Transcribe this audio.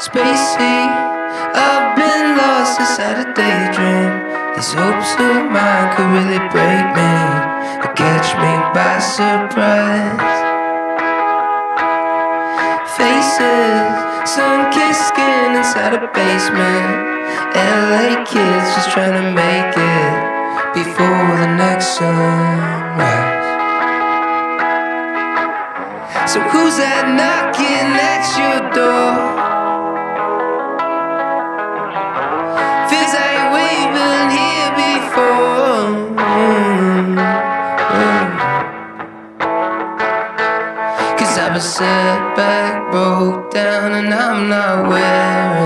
spacey. I've been lost inside a daydream. These hopes of mine could really break me or catch me by surprise. Faces, sun-kissed skin inside a basement. LA kids just trying to make it before the next sunrise. So who's that knocking at your door? Feels like we've been here before. Cause I've been set back, broke down, and I'm not wearing